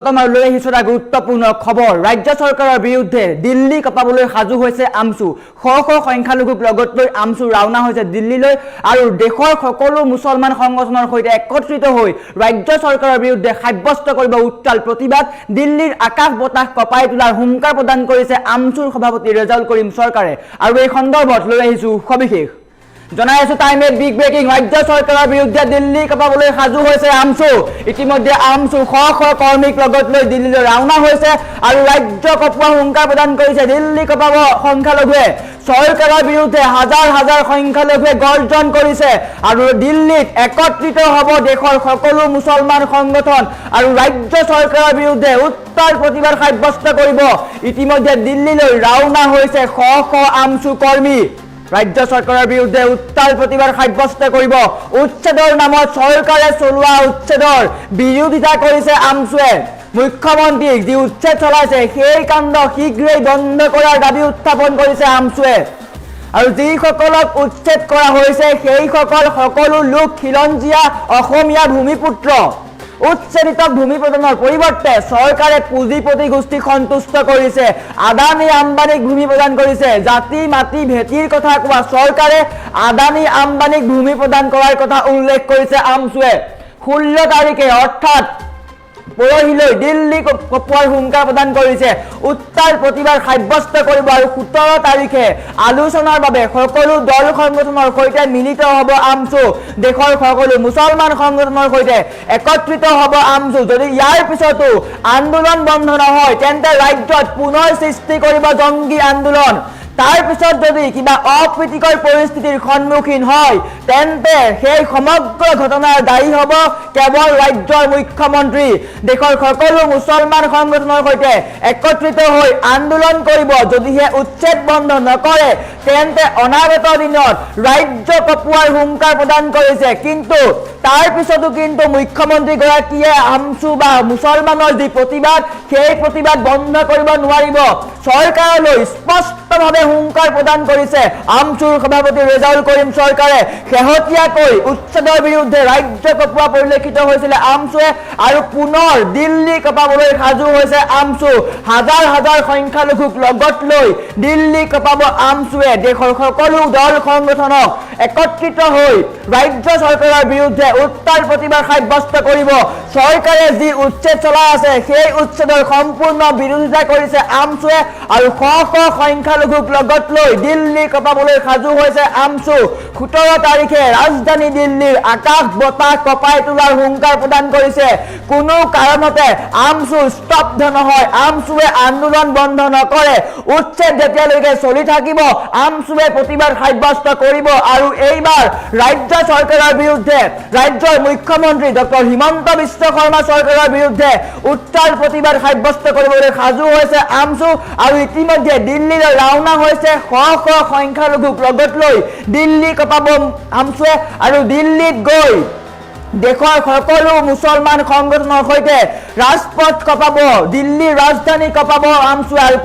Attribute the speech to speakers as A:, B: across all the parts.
A: লৈ আহিছো এটা গুৰুত্বপূৰ্ণ খবৰ। ৰাজ্য চৰকাৰৰ বিৰুদ্ধে দিল্লী কঁপাবলৈ সাজু হৈছে আমছু। শ শ সংখ্যালঘুক লগত লৈ আমছু ৰাওনা হৈছে দিল্লীলৈ আৰু দেশৰ সকলো মুছলমান সংগঠনৰ সৈতে একত্ৰিত হৈ ৰাজ্য চৰকাৰৰ বিৰুদ্ধে সাব্যস্ত কৰিব উত্তাল প্ৰতিবাদ। দিল্লীৰ আকাশ বতাহ কঁপাই তোলাৰ হুংকাৰ প্ৰদান কৰিছে আমছুৰ সভাপতি ৰেজাউল কৰিম চৰকাৰে আৰু এই সন্দৰ্ভত লৈ আহিছো সবিশেষ। জনাই আছো টাইমে বিগ ব্ৰেকিং। ৰাজ্য চৰকাৰৰ বিৰুদ্ধে দিল্লী কঁপাবলৈ সাজু হৈছে আমছু। ইতিমধ্যে আমছু শ শ কৰ্মীক লগত লৈ দিল্লীলৈ ৰাওনা হৈছে আৰু ৰাজ্য কঁপোৱা হুংকাৰ প্ৰদান কৰিছে। দিল্লী কঁপাব সংখ্যালঘুৱে। চৰকাৰৰ বিৰুদ্ধে হাজাৰ হাজাৰ সংখ্যালঘুৱে গৰ্জন কৰিছে আৰু দিল্লীত একত্ৰিত হ'ব দেশৰ সকলো মুছলমান সংগঠন আৰু ৰাজ্য চৰকাৰৰ বিৰুদ্ধে উত্তাল প্ৰতিবাদ সাব্যস্ত কৰিব। ইতিমধ্যে দিল্লীলৈ ৰাওনা হৈছে শ শ আমছু কৰ্মী। ৰাজ্য চৰকাৰৰ বিৰুদ্ধে উত্তাল প্ৰতিবাদ সাব্যস্ত কৰিব। উচ্ছেদৰ নামত চৰকাৰে চলোৱা উচ্ছেদৰ বিৰোধিতা কৰিছে আমছুৱে। মুখ্যমন্ত্ৰীক যি উচ্ছেদ চলাইছে সেই কাণ্ড শীঘ্ৰেই বন্ধ কৰাৰ দাবী উত্থাপন কৰিছে আমছুৱে। আৰু যিসকলক উচ্ছেদ কৰা হৈছে সেইসকল সকলো লোক খিলঞ্জীয়া অসমীয়া ভূমিপুত্ৰ। উচ্ছেদিত ভূমি প্ৰদানৰ পৰিৱৰ্তে চৰকাৰে পুঁজিপতি গোষ্ঠীক সন্তুষ্ট কৰিছে। আদানী আম্বানীক ভূমি প্ৰদান কৰিছে। জাতি মাটি ভেটিৰ কথা কোৱা চৰকাৰে আদানী আম্বানীক ভূমি প্ৰদান কৰাৰ কথা উল্লেখ কৰিছে আমছুৱে। 16 তাৰিখে অৰ্থাৎ পৰহিলৈ দিল্লী কঁপোৱাৰ হুংকাৰ প্ৰদান কৰিছে। উত্তাল প্ৰতিবাদ সাব্যস্ত কৰিব আৰু 17 তাৰিখে আলোচনাৰ বাবে সকলো দল সংগঠনৰ সৈতে মিলিত হ'ব আমছু। দেশৰ সকলো মুছলমান সংগঠনৰ সৈতে একত্ৰিত হ'ব আমছু। যদি ইয়াৰ পিছতো আন্দোলন বন্ধ নহয় তেন্তে ৰাজ্যত পুনৰ সৃষ্টি কৰিব জংগী আন্দোলন। তাৰ পিছত যদি কিবা অপ্ৰীতিকৰ পৰিস্থিতিৰ সন্মুখীন হয় তেন্তে সেই সমগ্ৰ ঘটনাৰ দায়ী হ'ব কেৱল ৰাজ্যৰ মুখ্যমন্ত্ৰী। দেশৰ সকলো মুছলমান সংগঠনৰ সৈতে একত্ৰিত হৈ আন্দোলন কৰিব। যদিহে উচ্ছেদ বন্ধ নকৰে তেন্তে অনাগত দিনত ৰাজ্য কঁপোৱাৰ হুংকাৰ প্ৰদান কৰিছে। কিন্তু তাৰ পিছতো কিন্তু মুখ্যমন্ত্ৰীগৰাকীয়ে আমছু বা মুছলমানৰ যি প্ৰতিবাদ সেই প্ৰতিবাদ বন্ধ কৰিব নোৱাৰিব। চৰকাৰলৈ স্পষ্টভাৱে হুংকাৰ প্ৰদান কৰিছে আমছুৰ সভাপতি ৰেজাউল কৰিম চৰকাৰে। শেহতীয়াকৈ উচ্ছেদৰ বিৰুদ্ধে ৰাজ্য কঁপোৱা পৰিলক্ষিত হৈছিলে আমছুৱে আৰু পুনৰ দিল্লী কঁপাবলৈ সাজু হৈছে আমছু। হাজাৰ হাজাৰ সংখ্যালঘুক লগত লৈ দিল্লী কঁপাব আমছুৱে। দেশৰ সকলো দল সংগঠনক একত্ৰিত হৈ ৰাজ্য চৰকাৰৰ বিৰুদ্ধে উত্তাল প্ৰতিবাদ সাব্যস্ত কৰিব। চৰকাৰে যি উচ্ছেদ চলাই আছে সেই উচ্ছেদৰ সম্পূৰ্ণ বিৰোধিতা কৰিছে আমছুৱে আৰু শ শ সংখ্যালঘুক লগত লৈ দিল্লী কঁপাবলৈ সাজু হৈছে আমছু। 17 তাৰিখে ৰাজধানী দিল্লীৰ আকাশ বতাহ কঁপাই তোলাৰ হুংকাৰ প্ৰদান কৰিছে। কোনো কাৰণতে আমছু স্তব্ধ নহয়। আমছুৱে আন্দোলন বন্ধ নকৰে। উচ্ছেদ যেতিয়ালৈকে চলি থাকিব আমছুৱে প্ৰতিবাদ সাব্যস্ত কৰিব আৰু এইবাৰ ৰাজ্য চৰকাৰৰ বিৰুদ্ধে ৰাজ্যৰ মুখ্যমন্ত্ৰী ডক্টৰ হিমন্ত বিশ্ব শৰ্মা চৰকাৰৰ বিৰুদ্ধে উত্তাল প্ৰতিবাদ সাব্যস্ত কৰিবলৈ সাজু হৈছে আমছু আৰু ইতিমধ্যে দিল্লীলৈ ৰাওনা হৈছে শ শ সংখ্যালঘুক লগত লৈ দিল্লী কঁপাব আমছুৱে আৰু দিল্লীত গৈ দেশৰ সকলো মুছলমান সংগঠনৰ সৈতে ৰাজপথ কঁপাব। দিল্লীৰ ৰাজধানী কঁপাব আমছুৱে আৰু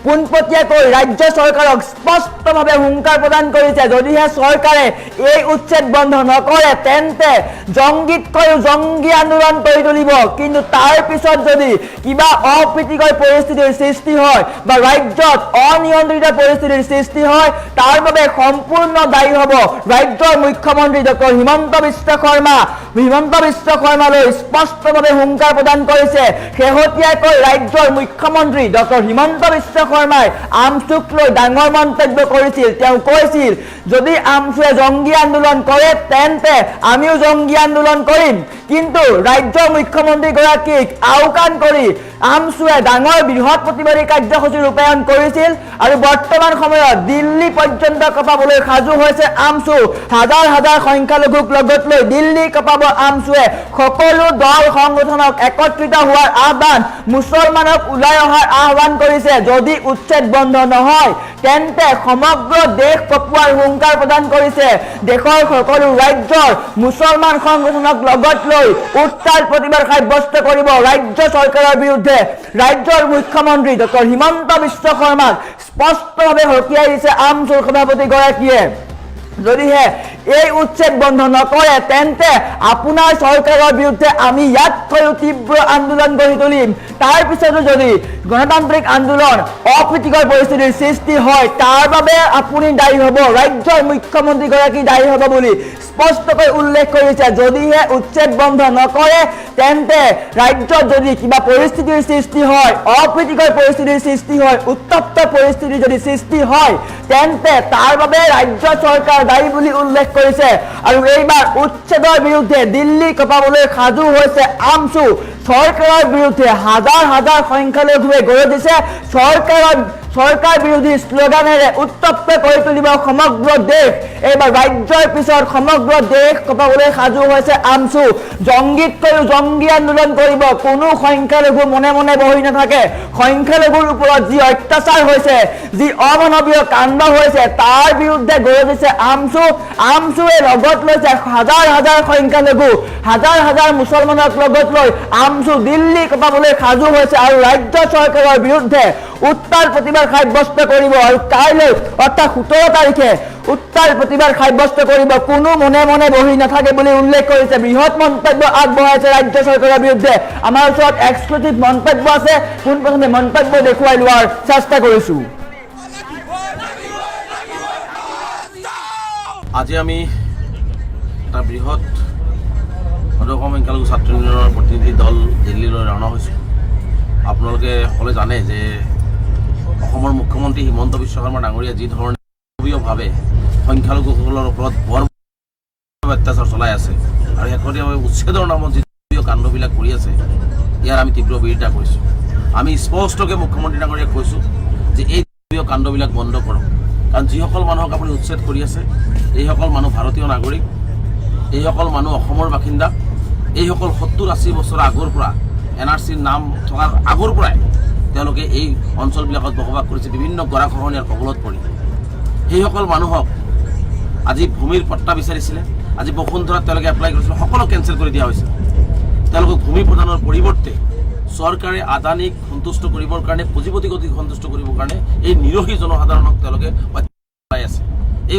A: পোনপটীয়াকৈ ৰাজ্য চৰকাৰক স্পষ্টভাৱে হুংকাৰ প্ৰদান কৰিছে। যদিহে চৰকাৰে এই উচ্ছেদ বন্ধ নকৰে তেন্তে জংগীতকৈও জংগী আন্দোলন কৰি তুলিব। কিন্তু তাৰ পিছত যদি কিবা অপ্ৰীতিকৰ পৰিস্থিতিৰ সৃষ্টি হয় বা ৰাজ্যত অনিয়ন্ত্ৰিত পৰিস্থিতিৰ সৃষ্টি হয় তাৰ বাবে সম্পূৰ্ণ দায়ী হ'ব ৰাজ্যৰ মুখ্যমন্ত্ৰী ডক্টৰ হিমন্ত বিশ্ব শৰ্মালৈ স্পষ্টভাৱে হুংকাৰ প্ৰদান কৰিছে। শেহতীয়াকৈ ৰাজ্যৰ মুখ্যমন্ত্ৰী ডক্টৰ হিমন্ত বিশ্ব শৰ্মাই আমছুক লৈ ডাঙৰ মন্তব্য কৰিছিল। তেওঁ কৈছিল যদি আমছুৱে জংগী আন্দোলন কৰে তেন্তে আমিও জংগী আন্দোলন কৰিম। কিন্তু ৰাজ্যৰ মুখ্যমন্ত্ৰীগৰাকীক আওকাণ কৰি আমছুৱে ডাঙৰ বৃহৎ প্ৰতিবাদী কাৰ্যসূচী ৰূপায়ণ কৰিছিল আৰু বৰ্তমান সময়ত দিল্লী পৰ্যন্ত কঁপাবলৈ সাজু হৈছে আমছু। হাজাৰ হাজাৰ সংখ্যালঘুক লগত লৈ দিল্লী কঁপাব আমছুৱে। সকলো দল সংগঠনক একত্ৰিত হোৱাৰ আহ্বান, মুছলমানক ওলাই অহাৰ আহ্বান কৰিছে। যদি উচ্ছেদ বন্ধ নহয় তেন্তে সমগ্ৰ দেশ কঁপোৱাৰ হুংকাৰ প্ৰদান কৰিছে। দেশৰ সকলো ৰাজ্যৰ মুছলমান সংগঠনক লগত লৈ উত্তাল প্ৰতিবাদ সাব্যস্ত কৰিব ৰাজ্য চৰকাৰৰ বিৰুদ্ধে। ৰাজ্যৰ মুখ্যমন্ত্ৰী ডক্টৰ হিমন্ত বিশ্ব শৰ্মাক স্পষ্টভাৱে সকীয়াই দিছে আমছুৰ সভাপতিগৰাকীয়ে। যদিহে এই উচ্ছেদ বন্ধ নকৰে তেন্তে আপোনাৰ চৰকাৰৰ বিৰুদ্ধে আমি ইয়াতকৈও তীব্ৰ আন্দোলন গঢ়ি তুলিম। তাৰ পিছতো যদি গণতান্ত্ৰিক আন্দোলন অপ্ৰীতিকৰ পৰিস্থিতিৰ সৃষ্টি হয় তাৰ বাবে আপুনি দায়ী হ'ব, ৰাজ্যৰ মুখ্যমন্ত্ৰীগৰাকী দায়ী হ'ব বুলি স্পষ্টকৈ উল্লেখ কৰিছে। যদিহে উচ্ছেদ বন্ধ নকৰে তেন্তে ৰাজ্যত যদি কিবা পৰিস্থিতিৰ সৃষ্টি হয়, অপ্ৰীতিকৰ পৰিস্থিতিৰ সৃষ্টি হয়, উত্তপ্ত পৰিস্থিতি যদি সৃষ্টি হয় তেন্তে তাৰ বাবে ৰাজ্য চৰকাৰ দায়ী বুলি উল্লেখ কৰিছে। আৰু এইবাৰ উচ্ছেদৰ বিৰুদ্ধে দিল্লী কঁপাবলৈ সাজু হৈছে আমছু। চৰকাৰৰ বিৰুদ্ধে হাজাৰ হাজাৰ সংখ্যালঘুৱে গৰজিছে। চৰকাৰ বিৰোধী শ্লোগানেৰে উত্তপ্ত কৰি তুলিব সমগ্ৰ দেশ। এইবাৰ ৰাজ্যৰ পিছত সমগ্ৰ দেশ কঁপাবলৈ সাজু হৈছে আমছু। জংগীতকৈও জংগী আন্দোলন কৰিব। কোনো সংখ্যালঘু মনে মনে বহি নাথাকে। সংখ্যালঘুৰ ওপৰত যি অত্যাচাৰ হৈছে, যি অমানৱীয় কাণ্ড হৈছে তাৰ বিৰুদ্ধে গৰজিছে আমছু। আমছুৱে লগত লৈছে হাজাৰ হাজাৰ সংখ্যালঘু, হাজাৰ হাজাৰ মুছলমানক লগত লৈ আমছু দিল্লী কঁপাবলৈ সাজু হৈছে আৰু ৰাজ্য চৰকাৰৰ বিৰুদ্ধে উত্তাল প্ৰতিবাদ সাব্যস্ত কৰিব। আৰু কাইলৈ অৰ্থাৎ 17 তাৰিখে উত্তাল প্ৰতিবাদ সাব্যস্ত কৰিব। কোনো মনে মনে বহি নাথাকে বুলি উল্লেখ কৰিছে। বৃহৎ মন্তব্য আগবঢ়াইছে ৰাজ্য চৰকাৰৰ বিৰুদ্ধে। আমাৰ ওচৰত এক্সক্লুচিভ মন্তব্য আছে, পোনপ্ৰথমে মন্তব্য দেখুৱাই লোৱাৰ চেষ্টা কৰিছোঁ।
B: আজি আমি এটা বৃহৎ সংখ্যালঘু ছাত্ৰ ইউনিয়নৰ প্ৰতিনিধি দল দিল্লীলৈ ৰাওনা হৈছোঁ। আপোনালোকে সকলোৱে জানে যে অসমৰ মুখ্যমন্ত্ৰী হিমন্ত বিশ্ব শৰ্মা ডাঙৰীয়া যি ধৰণে ভাৱে সংখ্যালঘুসকলৰ ওপৰত বৰ অত্যাচাৰ চলাই আছে আৰু শেহতীয়াভাৱে উচ্ছেদৰ নামত যি কাণ্ডবিলাক কৰি আছে ইয়াৰ আমি তীব্ৰ বিৰোধিতা কৰিছোঁ। আমি স্পষ্টকৈ মুখ্যমন্ত্ৰী ডাঙৰীয়াক কৈছোঁ যে এই কাণ্ডবিলাক বন্ধ কৰক। কাৰণ যিসকল মানুহক আপুনি উচ্ছেদ কৰি আছে এইসকল মানুহ ভাৰতীয় নাগৰিক, এইসকল মানুহ অসমৰ বাসিন্দা, এইসকল 70-80 বছৰ আগৰ পৰা NRCৰ নাম থকাৰ আগৰ পৰাই তেওঁলোকে এই অঞ্চলবিলাকত বসবাস কৰিছে, বিভিন্ন গৰাখহনীয়াৰ কবলত পৰি। সেইসকল মানুহক আজি ভূমিৰ পট্টা বিচাৰিছিলে, আজি বসুন্ধৰাত তেওঁলোকে এপ্লাই কৰিছিলে, সকলো কেঞ্চেল কৰি দিয়া হৈছে। তেওঁলোকক ভূমি প্ৰদানৰ পৰিৱৰ্তে চৰকাৰে আদানীক সন্তুষ্ট কৰিবৰ কাৰণে, পুঁজিপতিগতিক সন্তুষ্ট কৰিবৰ কাৰণে এই নিৰহী জনসাধাৰণক তেওঁলোকে অত্যাচাৰ আছে। এই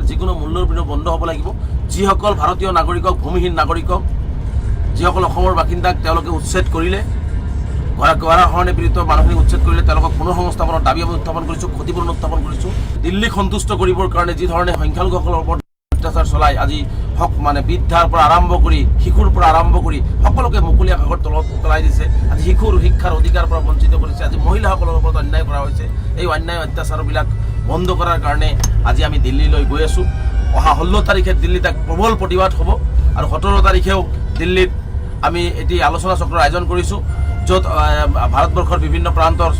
B: যিকোনো মূল্যৰ বিনিময়ত বন্ধ হ'ব লাগিব। যিসকল ভাৰতীয় নাগৰিকক, ভূমিহীন নাগৰিকক, যিসকল অসমৰ বাসিন্দাক তেওঁলোকে উচ্ছেদ কৰিলে, গৰাখহনীয়া পীড়িত মানুহখিনিক উচ্ছেদ কৰিলে, তেওঁলোকক পুনৰ সংস্থাপনৰ দাবী আমি উত্থাপন কৰিছোঁ, ক্ষতিপূৰণ উত্থাপন কৰিছোঁ। দিল্লীক সন্তুষ্ট কৰিবৰ কাৰণে যি ধৰণে সংখ্যালঘুসকলৰ ওপৰত অত্যাচাৰ চলাই আজি বৃদ্ধাৰ পৰা আৰম্ভ কৰি শিশুৰ পৰা আৰম্ভ কৰি সকলোকে মুকলি আকাশৰ তলত পেলাই দিছে। আজি শিশুৰ শিক্ষাৰ অধিকাৰ পৰা বঞ্চিত কৰিছে। আজি মহিলাসকলৰ ওপৰত অন্যায় কৰা হৈছে। এই অন্যায় অত্যাচাৰবিলাক বন্ধ কৰাৰ কাৰণে আজি আমি দিল্লীলৈ গৈ আছোঁ। অহা 16 তাৰিখে দিল্লীত এক প্ৰবল প্ৰতিবাদ হ'ব আৰু 17 তাৰিখেও দিল্লীত আমি এটি আলোচনা চক্ৰৰ আয়োজন কৰিছোঁ, য'ত ভাৰতবৰ্ষৰ বিভিন্ন প্ৰান্তৰ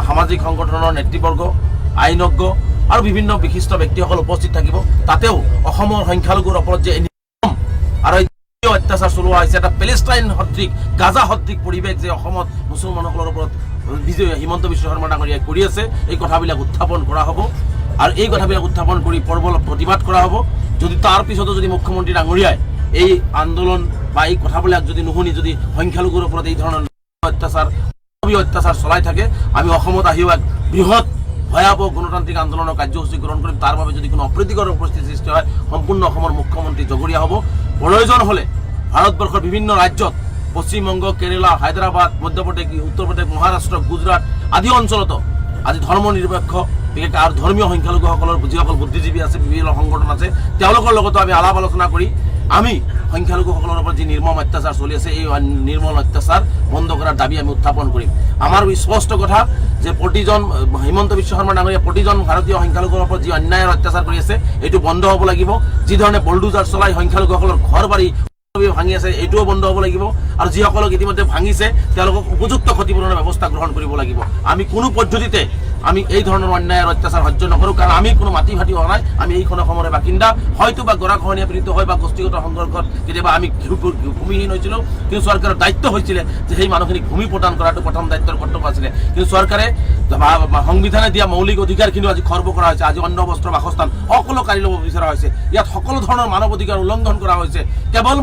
B: সামাজিক সংগঠনৰ নেতৃবৰ্গ, আইনজ্ঞ আৰু বিভিন্ন বিশিষ্ট ব্যক্তিসকল উপস্থিত থাকিব। তাতেও অসমৰ সংখ্যালঘুৰ ওপৰত যে নিয়ম আৰু অত্যাচাৰ চলোৱা হৈছে, এটা পেলেষ্টাইন সদৃশ, গাজা সদৃশ পৰিৱেশ যে অসমত মুছলমানসকলৰ ওপৰত হিমন্ত বিশ্ব শৰ্মা ডাঙৰীয়াই কৰি আছে, এই কথাবিলাক উত্থাপন কৰা হ'ব আৰু এই কথাবিলাক উত্থাপন কৰি প্ৰবল প্ৰতিবাদ কৰা হ'ব। যদি তাৰ পিছতো যদি মুখ্যমন্ত্ৰী ডাঙৰীয়াই এই আন্দোলন বা এই কথাবিলাক যদি নুশুনি যদি সংখ্যালঘুৰ ওপৰত এই ধৰণৰ অত্যাচাৰ চলাই থাকে, আমি অসমত আহিও এক বৃহৎ ভয়াবহ গণতান্ত্ৰিক আন্দোলনৰ কাৰ্যসূচী গ্ৰহণ কৰিম। তাৰ বাবে যদি কোনো অপ্ৰীতিকৰ পৰিস্থিতিৰ সৃষ্টি হয় সম্পূৰ্ণ অসমৰ মুখ্যমন্ত্ৰী জগৰীয়া হ'ব। প্ৰয়োজন হ'লে ভাৰতবৰ্ষৰ বিভিন্ন ৰাজ্যত, পশ্চিমবংগ, কেৰালা, হায়দৰাবাদ, মধ্যপ্ৰদেশ, উত্তৰ প্ৰদেশ, মহাৰাষ্ট্ৰ, গুজৰাট আদি অঞ্চলতো আজি ধৰ্ম নিৰপেক্ষ বিশেষকৈ আৰু ধৰ্মীয় সংখ্যালঘুসকলৰ যিসকল বুদ্ধিজীৱী আছে, বিভিন্ন সংগঠন আছে, তেওঁলোকৰ লগতো আমি আলাপ আলোচনা কৰি আমি সংখ্যালঘুসকলৰ ওপৰত যি নিৰ্মম অত্যাচাৰ চলি আছে এই নিৰ্মল অত্যাচাৰ বন্ধ কৰাৰ দাবী আমি উত্থাপন কৰিম। আমাৰ স্পষ্ট কথা যে প্ৰতিজন হিমন্ত বিশ্ব শৰ্মা ডাঙৰীয়া প্ৰতিজন ভাৰতীয় সংখ্যালঘুৰ ওপৰত যি অন্যায়ৰ অত্যাচাৰ কৰি আছে এইটো বন্ধ হ'ব লাগিব। যি ধৰণে বুলডোজাৰ চলাই সংখ্যালঘুসকলৰ ঘৰ বাৰী ভাঙি আছে এইটোও বন্ধ হ'ব লাগিব আৰু যিসকলক ইতিমধ্যে ভাঙিছে তেওঁলোকক উপযুক্ত ক্ষতিপূৰণৰ ব্যৱস্থা গ্ৰহণ কৰিব লাগিব। আমি কোনো পদ্ধতিতে আমি এই ধৰণৰ অন্যায় আৰু অত্যাচাৰ সহ্য নকৰোঁ, কাৰণ আমি কোনো মাটি ভাটি হোৱা নাই। আমি এইখন অসমৰে বাসিন্দা, হয়তো বা গৰাখহনীয়া পীড়িত হয় বা গোষ্ঠীগত সংঘৰ্ষত কেতিয়াবা আমি ভূমিহীন হৈছিলোঁ, কিন্তু চৰকাৰৰ দায়িত্ব হৈছিলে যে সেই মানুহখিনিক ভূমি প্ৰদান কৰাটো প্ৰথম দায়িত্বৰ কৰ্তব্য আছিলে। কিন্তু চৰকাৰে সংবিধানে দিয়া মৌলিক অধিকাৰখিনিও আজি খৰ্ব কৰা হৈছে। আজি অন্ন বস্ত্ৰ বাসস্থান সকলো কাঢ়ি ল'ব বিচৰা হৈছে। ইয়াত সকলো ধৰণৰ মানৱ অধিকাৰ উলংঘন কৰা হৈছে। কেৱল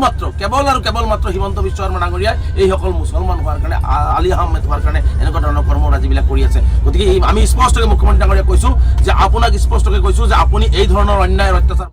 B: মাত্ৰ হিমন্ত বিশ্ব শৰ্মা ডাঙৰীয়াই এইসকল মুছলমান হোৱাৰ কাৰণে, আলি আহমেদ হোৱাৰ কাৰণে এনেকুৱা ধৰণৰ কৰ্মৰাজিবিলাক কৰি আছে। গতিকে আমি স্পষ্টকৈ মুখ্যমন্ত্ৰী ডাঙৰীয়াক কৈছোঁ যে আপোনাক স্পষ্টকৈ কৈছোঁ যে আপুনি এই ধৰণৰ অন্যায় অত্যাচাৰ